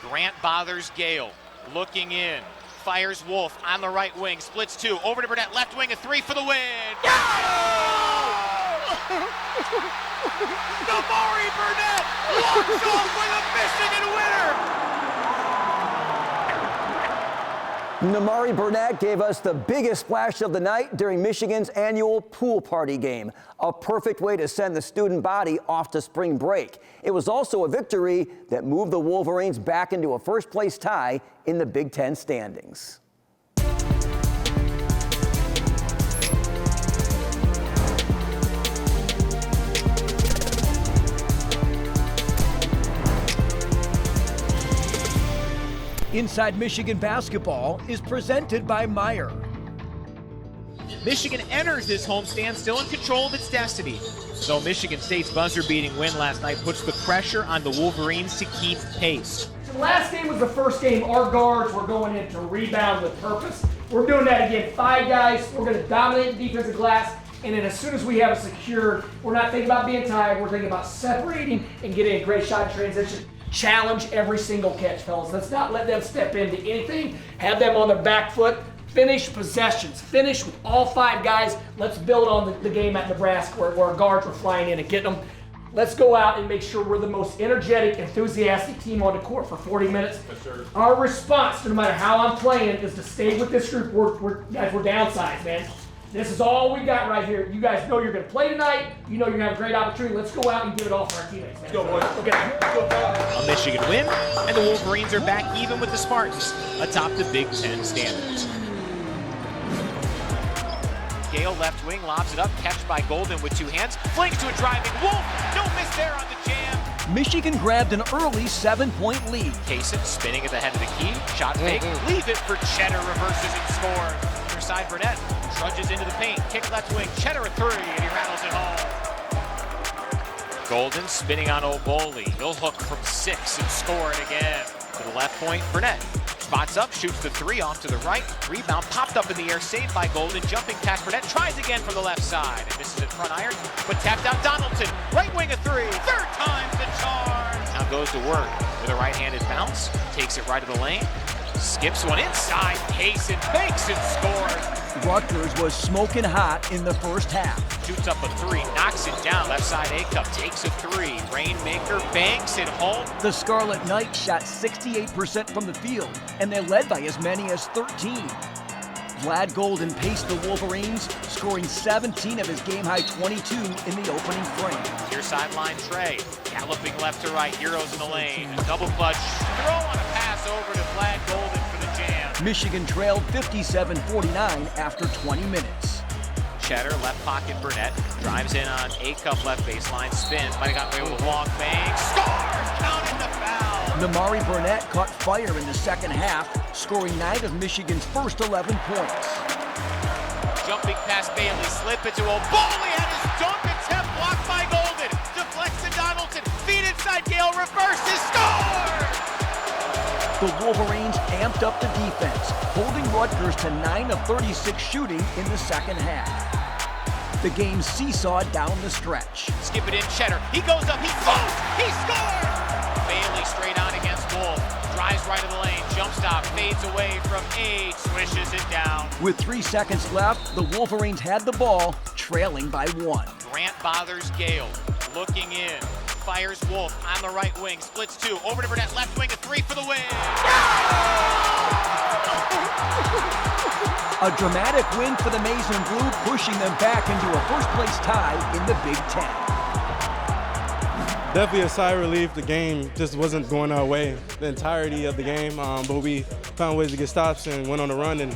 Grant bothers Gale, looking in, fires Wolf on the right wing, splits two, over to Burnett, left wing, a three for the win. Namari Burnett walks off with a Michigan winner. Namari Burnett gave us the biggest splash of the night during Michigan's annual pool party game. A perfect way to send the student body off to spring break. It was also a victory that moved the Wolverines back into a first-place tie in the Big Ten standings. Inside Michigan Basketball is presented by Meijer. Michigan enters this homestand still in control of its destiny. Though Michigan State's buzzer-beating win last night puts the pressure on the Wolverines to keep pace. The last game was the first game our guards were going in to rebound with purpose. We're doing that again. 5 guys, we're going to dominate the defensive glass, and then as soon as we have it secured, we're not thinking about being tired, we're thinking about separating and getting a great shot in transition. Challenge every single catch, fellas. Let's not let them step into anything. Have them on their back foot. Finish possessions. Finish with all 5 guys. Let's build on the game at Nebraska where our guards were flying in and getting them. Let's go out and make sure we're the most energetic, enthusiastic team on the court for 40 minutes. Yes, sir. Our response, no matter how I'm playing, is to stay with this group. Guys, we're downsized, man. This is all we got right here. You guys know you're going to play tonight. You know you're going to have a great opportunity. Let's go out and give it all for our teammates, man. Let's go, boys. Okay. A Michigan win, and the Wolverines are back even with the Spartans atop the Big Ten standards. Gale left wing lobs it up, catch by Golden with 2 hands, flings to a driving Wolf. No miss there on the jam. Michigan grabbed an early 7-point lead. Kaysen spinning at the head of the key, shot fake, leave it for Cheddar, reverses and scores. Near side Burnett trudges into the paint, kick left wing, Cheddar a 3, and he rattles it home. Golden spinning on Oboli, he'll hook from 6 and score it again. To the left point, Burnett spots up, shoots the 3 off to the right, rebound popped up in the air, saved by Golden, jumping past Burnett, tries again from the left side, and misses it front iron, but tapped out Donaldson, right wing a 3, 3rd time's the charm. Now goes to work with a right-handed bounce, takes it right to the lane, skips one inside, Kaysen fakes and scores. Rutgers was smoking hot in the first half. Shoots up a 3, knocks it down, left side A-Cup, takes a 3, Rainmaker banks it home. The Scarlet Knights shot 68% from the field, and they led by as many as 13. Vlad Golden paced the Wolverines, scoring 17 of his game-high 22 in the opening frame. Near sideline Trey, galloping left to right, Heroes in the lane, double clutch, throw on a pass over to Vlad Golden for the jam. Michigan trailed 57-49 after 20 minutes. Cheddar, left pocket Burnett, drives in on A-Cup left baseline, spins, might have gotten away with a long bang, scores, counted the foul. Namari Burnett caught fire in the second half, scoring 9 of Michigan's first 11 points. Jumping past Bailey, slip it to Oboli, had his dunk attempt blocked by Golden, deflects to Donaldson, feed inside Gale, reverses, scores! The Wolverines amped up the defense, holding Rutgers to 9 of 36 shooting in the second half. The game seesawed down the stretch. Skip it in, Cheddar, he goes up, he floats, he scores! Bailey straight on against Wolf, drives right of the lane, jump stop, fades away from 8, swishes it down. With 3 seconds left, the Wolverines had the ball, trailing by 1. Grant bothers Gale, looking in, fires Wolf on the right wing, splits 2, over to Burnett, left wing, a 3 for the win. A dramatic win for the Maize and Blue, pushing them back into a first-place tie in the Big Ten. Definitely a sigh of relief. The game just wasn't going our way the entirety of the game, but we found ways to get stops and went on a run. And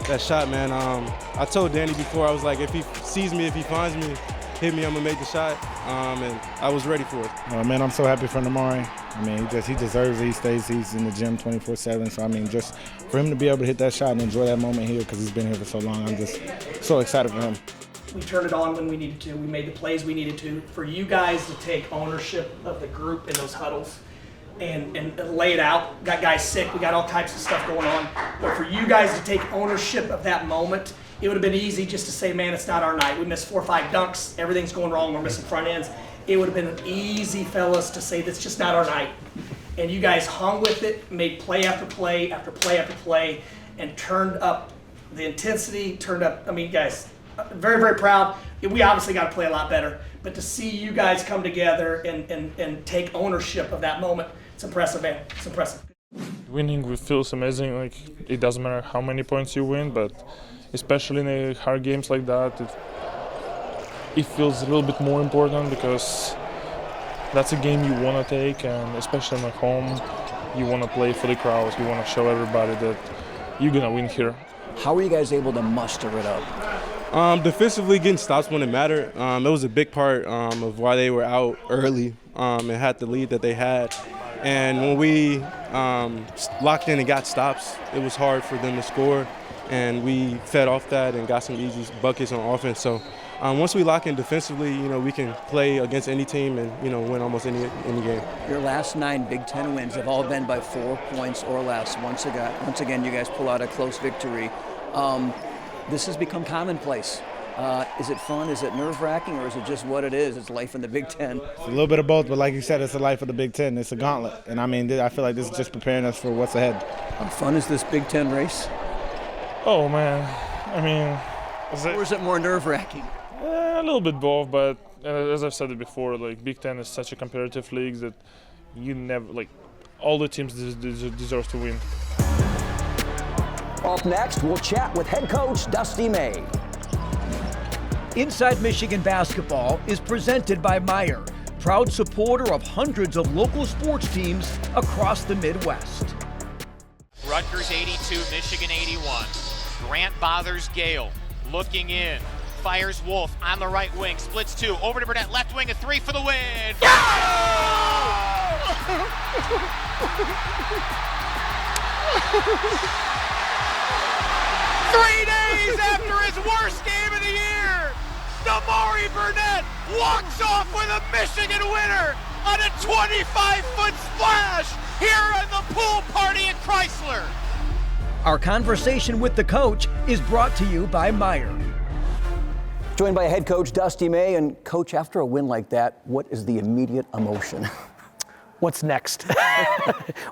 that shot, man, I told Danny before, I was like, if he sees me, if he finds me, hit me, I'm gonna make the shot, and I was ready for it. Man, I'm so happy for Namari. I mean, he deserves it. He's in the gym 24/7. So I mean, just for him to be able to hit that shot and enjoy that moment here, because he's been here for so long, I'm just so excited for him. We turned it on when we needed to. We made the plays we needed to. For you guys to take ownership of the group in those huddles and lay it out. Got guys sick. We got all types of stuff going on. But for you guys to take ownership of that moment, it would have been easy just to say, man, it's not our night. We missed 4 or 5 dunks. Everything's going wrong. We're missing front ends. It would have been easy, fellas, to say that's just not our night. and you guys hung with it, made play after play after play after play, and turned up the intensity, turned up, I mean, guys, very, very proud. We obviously got to play a lot better, but to see you guys come together and take ownership of that moment, it's impressive, man. It's impressive. Winning feels amazing. Like, it doesn't matter how many points you win, but especially in hard games like that, it feels a little bit more important because that's a game you want to take, and especially at home, you want to play for the crowd. You want to show everybody that you're gonna win here. How were you guys able to muster it up? Defensively, getting stops when it mattered. It was a big part of why they were out early and had the lead that they had. And when we locked in and got stops, it was hard for them to score. And we fed off that and got some easy buckets on offense. So once we lock in defensively, we can play against any team and, win almost any game. Your last 9 Big Ten wins have all been by 4 points or less. Once again, you guys pull out a close victory. This has become commonplace. Is it fun? Is it nerve-wracking? Or is it just what it is? It's life in the Big Ten. It's a little bit of both, but like you said, it's the life of the Big Ten. It's a gauntlet. And I mean, I feel like this is just preparing us for what's ahead. How fun is this Big Ten race? Oh, man. I mean, or is it more nerve-wracking? A little bit both, but as I've said it before, like, Big Ten is such a competitive league that you never, like, all the teams deserve to win. Up next, we'll chat with head coach Dusty May. Inside Michigan Basketball is presented by Meijer, proud supporter of hundreds of local sports teams across the Midwest. Rutgers 82, Michigan 81. Grant bothers Gale, looking in, fires Wolf on the right wing, splits 2, over to Burnett, left wing, a 3 for the win. Go! 3 days after his worst game of the year, Nimari Burnett walks off with a Michigan winner on a 25-foot splash here in the pool party at Chrysler. Our conversation with the coach is brought to you by Meijer. Joined by head coach Dusty May. And coach, after a win like that, what is the immediate emotion? What's next?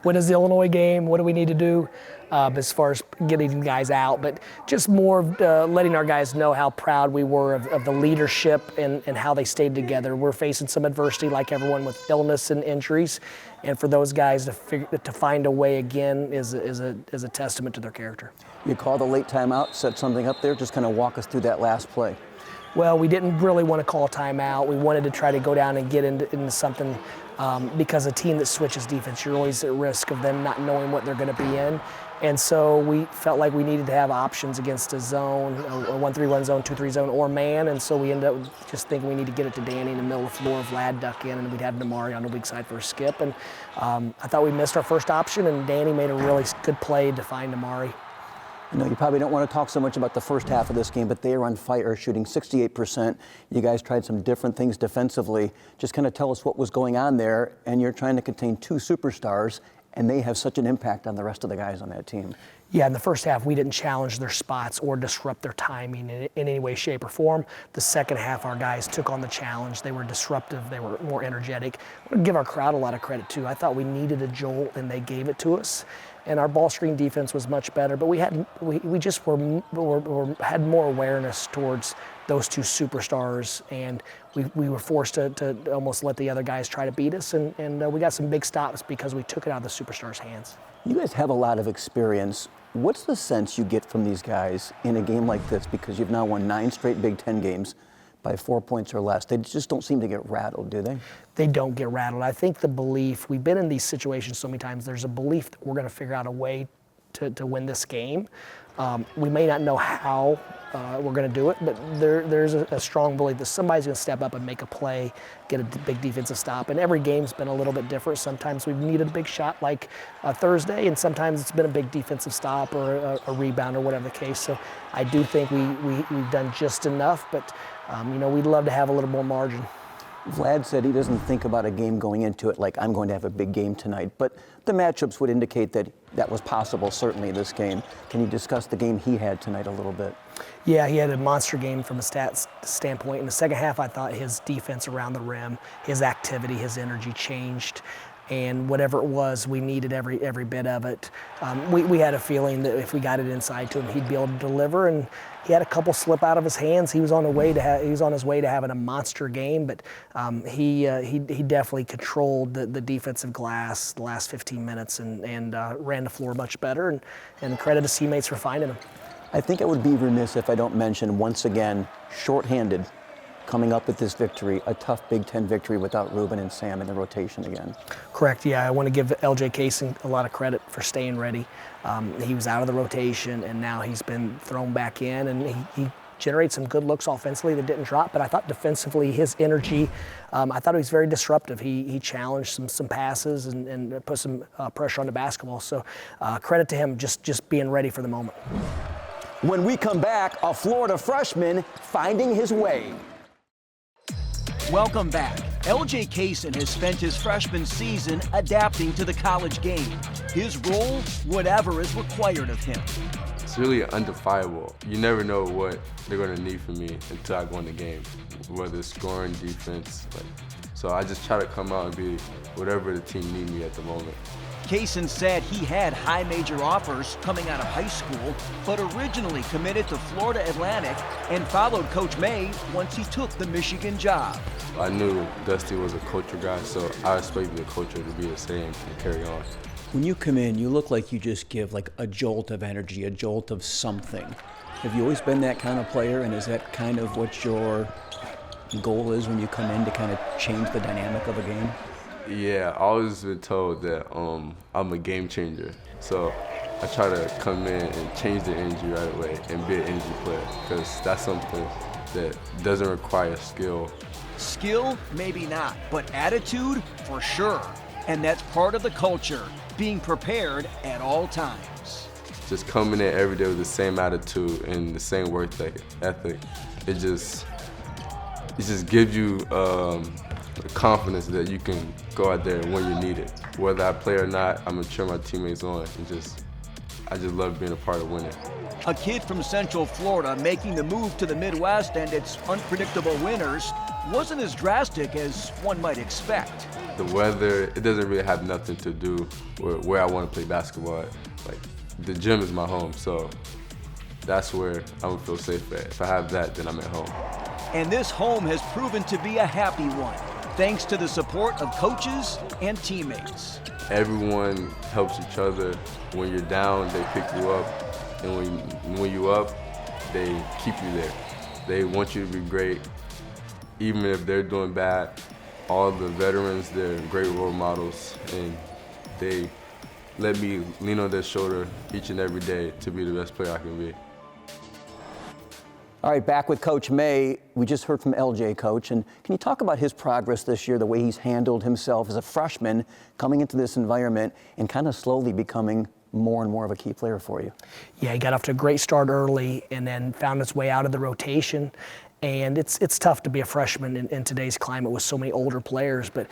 When is the Illinois game? What do we need to do as far as getting guys out? But just more of letting our guys know how proud we were of the leadership and how they stayed together. We're facing some adversity like everyone with illness and injuries. And for those guys to find a way again is a testament to their character. You called a late timeout, set something up there. Just kind of walk us through that last play. Well, we didn't really want to call a timeout. We wanted to try to go down and get into something because a team that switches defense, you're always at risk of them not knowing what they're going to be in. And so we felt like we needed to have options against a zone, a 1-3-1 zone, 2-3 zone, or man. And so we ended up just thinking we need to get it to Danny in the middle of the floor, Vlad duck in, and we'd have Nimari on the weak side for a skip. And I thought we missed our first option, and Danny made a really good play to find Nimari. I know you probably don't want to talk so much about the first half of this game, but they are on fire, shooting 68%. You guys tried some different things defensively. Just kind of tell us what was going on there, and you're trying to contain 2 superstars, and they have such an impact on the rest of the guys on that team. Yeah, in the first half, we didn't challenge their spots or disrupt their timing in any way, shape, or form. The second half, our guys took on the challenge. They were disruptive. They were more energetic. I want to give our crowd a lot of credit, too. I thought we needed a jolt, and they gave it to us. And our ball screen defense was much better, but we just had more awareness towards those 2 superstars, and we were forced to almost let the other guys try to beat us, and we got some big stops because we took it out of the superstars' hands. You guys have a lot of experience. What's the sense you get from these guys in a game like this? Because you've now won 9 straight Big Ten games by 4 points or less. They just don't seem to get rattled, do they? They don't get rattled. I think the belief, we've been in these situations so many times, there's a belief that we're going to figure out a way to win this game. We may not know how we're going to do it, but there's a strong belief that somebody's going to step up and make a play, get a big defensive stop. And every game's been a little bit different. Sometimes we've needed a big shot like Thursday, and sometimes it's been a big defensive stop or a rebound or whatever the case. So I do think we've done just enough, but we'd love to have a little more margin. Vlad said he doesn't think about a game going into it like I'm going to have a big game tonight, but the matchups would indicate that was possible, certainly, this game. Can you discuss the game he had tonight a little bit? Yeah, he had a monster game from a stats standpoint. In the second half, I thought his defense around the rim, his activity, his energy changed. and whatever it was, we needed every bit of it. We had a feeling that if we got it inside to him, he'd be able to deliver, and he had a couple slip out of his hands. He was on his way to having a monster game, but he definitely controlled the defensive glass the last 15 minutes and ran the floor much better. And credit his teammates for finding him. I think I would be remiss if I don't mention once again, shorthanded, coming up with this victory, a tough Big Ten victory without Ruben and Sam in the rotation again. Correct, yeah. I want to give LJ Kaysen a lot of credit for staying ready. He was out of the rotation, and now he's been thrown back in, and he generated some good looks offensively that didn't drop, but I thought defensively his energy, I thought he was very disruptive. He challenged some passes and put some pressure on the basketball. So credit to him just being ready for the moment. When we come back, a Florida freshman finding his way. Welcome back. LJ Kaysen has spent his freshman season adapting to the college game. His role, whatever is required of him. It's really undefilable. You never know what they're going to need from me until I go in the game, whether it's scoring, defense. So I just try to come out and be whatever the team need me at the moment. Kaysen said he had high major offers coming out of high school, but originally committed to Florida Atlantic and followed Coach May once he took the Michigan job. I knew Dusty was a culture guy, so I expected the culture to be the same and carry on. When you come in, you look like you just give like a jolt of energy, a jolt of something. Have you always been that kind of player, and is that kind of what your goal is when you come in to kind of change the dynamic of a game? Yeah, I always been told that I'm a game changer. So I try to come in and change the energy right away and be an energy player, because that's something that doesn't require skill. Skill, maybe not, but attitude, for sure. And that's part of the culture, being prepared at all times. Just coming in every day with the same attitude and the same work ethic, it just gives you the confidence that you can go out there and win you need it. Whether I play or not, I'm gonna cheer my teammates on. I just love being a part of winning. A kid from Central Florida making the move to the Midwest and its unpredictable winters wasn't as drastic as one might expect. The weather, it doesn't really have nothing to do with where I want to play basketball at. Like, the gym is my home, so that's where I would feel safe at. If I have that, then I'm at home. And this home has proven to be a happy one, thanks to the support of coaches and teammates. Everyone helps each other. When you're down, they pick you up. And when you're up, they keep you there. They want you to be great, even if they're doing bad. All the veterans, they're great role models, and they let me lean on their shoulder each and every day to be the best player I can be. All right, back with Coach May. We just heard from LJ, Coach, and can you talk about his progress this year, the way he's handled himself as a freshman coming into this environment and kind of slowly becoming more and more of a key player for you? Yeah, he got off to a great start early and then found his way out of the rotation. And it's tough to be a freshman in today's climate with so many older players, but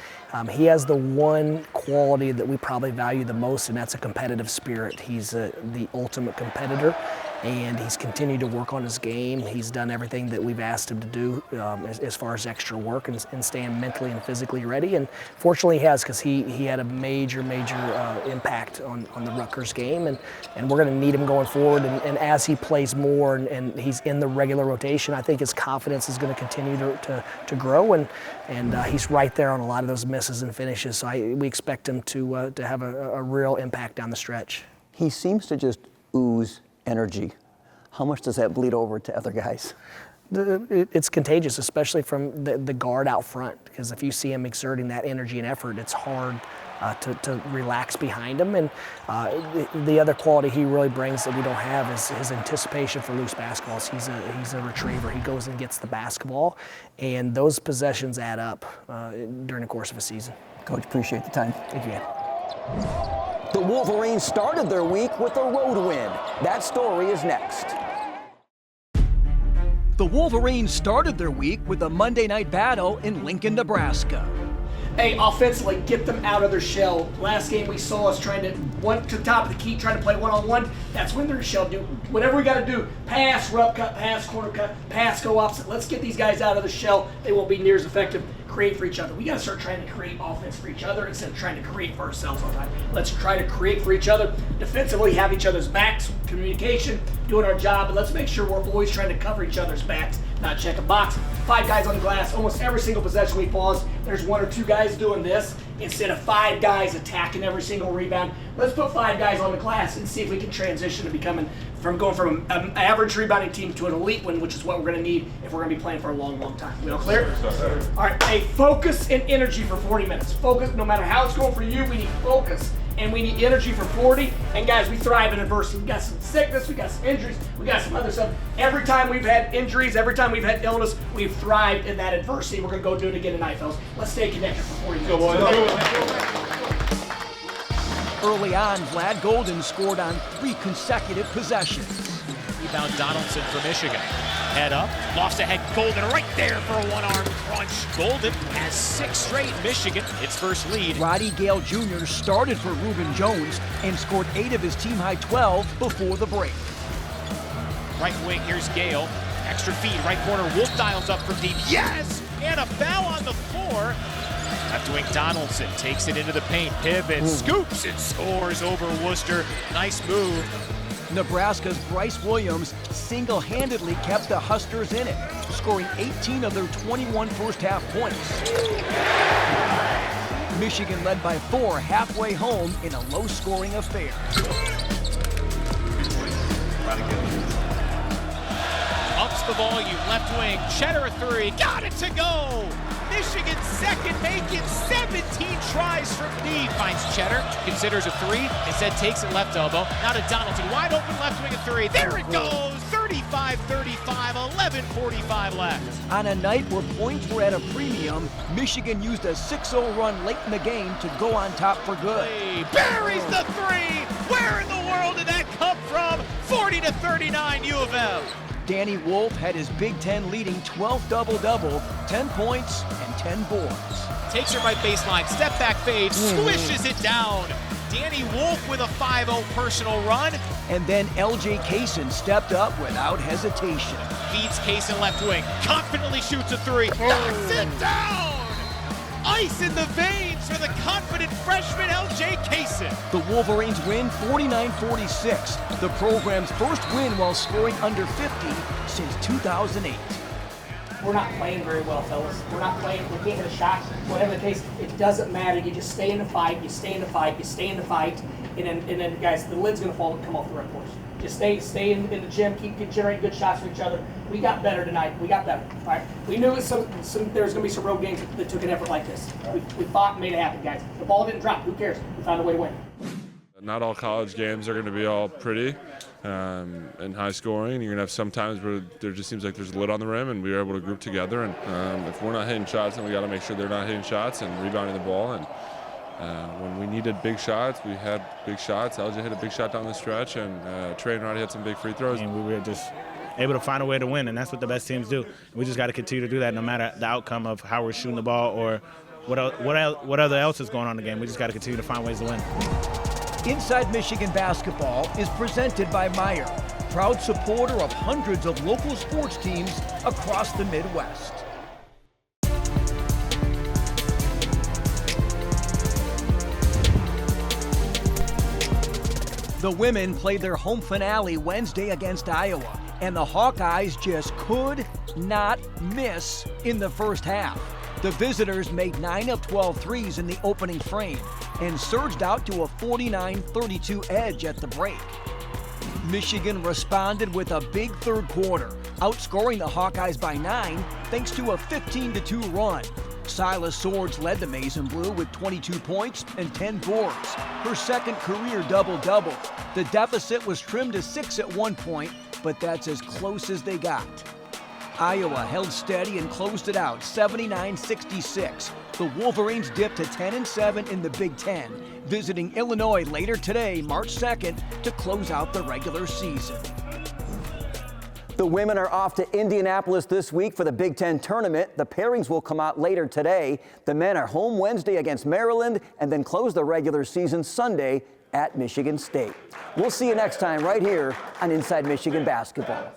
he has the one quality that we probably value the most, and that's a competitive spirit. He's the ultimate competitor, and he's continued to work on his game. He's done everything that we've asked him to do as far as extra work and staying mentally and physically ready. And fortunately he has, because he had a major impact on the Rutgers game, and we're going to need him going forward. And as he plays more and he's in the regular rotation, I think his confidence is going to continue to grow, and he's right there on a lot of those misses and finishes. So we expect him to have a real impact down the stretch. He seems to just ooze energy. How much does that bleed over to other guys? It's contagious, especially from the guard out front, because if you see him exerting that energy and effort, it's hard to relax behind him. And the other quality he really brings that we don't have is his anticipation for loose basketballs. He's a retriever. He goes and gets the basketball, and those possessions add up during the course of a season. Coach, appreciate the time. Thank you. The Wolverines started their week with a road win. That story is next. The Wolverines started their week with a Monday night battle in Lincoln, Nebraska. Hey, offensively, get them out of their shell. Last game we saw us trying to one to the top of the key, trying to play one-on-one. That's when they're in shell. Do whatever we got to do. Pass, rub cut, pass, corner cut, pass, go opposite. Let's get these guys out of the shell. They won't be near as effective. create for each other. We got to start trying to create offense for each other instead of trying to create for ourselves all the time. Let's try to create for each other. Defensively, have each other's backs, communication, doing our job, and let's make sure we're always trying to cover each other's backs, not check a box. 5 guys on the glass, almost every single possession we pause, there's 1 or 2 guys doing this instead of 5 guys attacking every single rebound. Let's put 5 guys on the glass and see if we can transition to going from an average rebounding team to an elite one, which is what we're going to need if we're going to be playing for a long, long time. We all clear? All right, hey, focus and energy for 40 minutes. Focus, no matter how it's going for you, we need focus. And we need energy for 40. And guys, we thrive in adversity. We got some sickness, we got some injuries, we got some other stuff. Every time we've had injuries, every time we've had illness, we've thrived in that adversity. We're gonna go do it again tonight, fellas. Let's stay connected for 40 minutes. Early on, Vlad Golden scored on 3 consecutive possessions. Rebound Donaldson for Michigan. Head up, lost ahead, Golden right there for a one-arm crunch. Golden has 6 straight. Michigan, its first lead. Roddy Gale Jr. started for Reuben Jones and scored 8 of his team-high 12 before the break. Right wing, here's Gale. Extra feed, right corner, Wolf dials up from deep. Yes! And a foul on the floor. Left wing Donaldson takes it into the paint, pivots, scoops, and scores over Worcester. Nice move. Nebraska's Bryce Williams single-handedly kept the Huskers in it, scoring 18 of their 21 first-half points. Michigan led by 4 halfway home in a low-scoring affair. Ups the volume, left wing, Cheddar 3, got it to go! Michigan second, make it 17 tries from deep. Finds Cheddar, considers a 3, instead takes it left elbow. Now to Donaldson, wide open left wing, a 3. There it goes! 35-35, 11:45 left. On a night where points were at a premium, Michigan used a 6-0 run late in the game to go on top for good. Buries the 3! Where in the world did that come from? 40-39 U of M. Danny Wolf had his Big Ten leading 12th double-double, 10 points and 10 boards. Takes her right baseline, step back fade, swishes it down. Danny Wolf with a 5-0 personal run. And then LJ Kaysen stepped up without hesitation. Feeds Kaysen left wing, confidently shoots a 3, knocks it down! Ice in the veins for the confident freshman LJ Kaysen. The Wolverines win 49-46, the program's first win while scoring under 50 since 2008. We're not playing very well, fellas. We're not playing, we can't hit a shot. Whatever the case, it doesn't matter. You just stay in the fight, you stay in the fight, you stay in the fight, and then guys, the lid's gonna fall and come off the right course. Just stay in the gym, keep generating good shots for each other. We got better tonight. We got better. All right. We knew there was going to be some road games that took an effort like this. We fought and made it happen, guys. The ball didn't drop. Who cares? We found a way to win. Not all college games are going to be all pretty and high scoring. You're going to have some times where there just seems like there's a lid on the rim, and we were able to group together. And if we're not hitting shots, then we got to make sure they're not hitting shots and rebounding the ball. And when we needed big shots, we had big shots. LJ hit a big shot down the stretch, and Trey and Roddy had some big free throws. And we were just able to find a way to win, and that's what the best teams do. We just got to continue to do that no matter the outcome of how we're shooting the ball or what other else is going on in the game. We just got to continue to find ways to win. Inside Michigan Basketball is presented by Meijer, proud supporter of hundreds of local sports teams across the Midwest. The women played their home finale Wednesday against Iowa, and the Hawkeyes just could not miss in the first half. The visitors made 9 of 12 threes in the opening frame and surged out to a 49-32 edge at the break. Michigan responded with a big third quarter, outscoring the Hawkeyes by 9 thanks to a 15-2 run. Silas Swords led the Maize and Blue with 22 points and 10 boards, her second career double-double. The deficit was trimmed to 6 at one point, but that's as close as they got. Iowa held steady and closed it out 79-66. The Wolverines dipped to 10-7 in the Big Ten, visiting Illinois later today, March 2nd, to close out the regular season. The women are off to Indianapolis this week for the Big Ten tournament. The pairings will come out later today. The men are home Wednesday against Maryland and then close the regular season Sunday at Michigan State. We'll see you next time right here on Inside Michigan Basketball.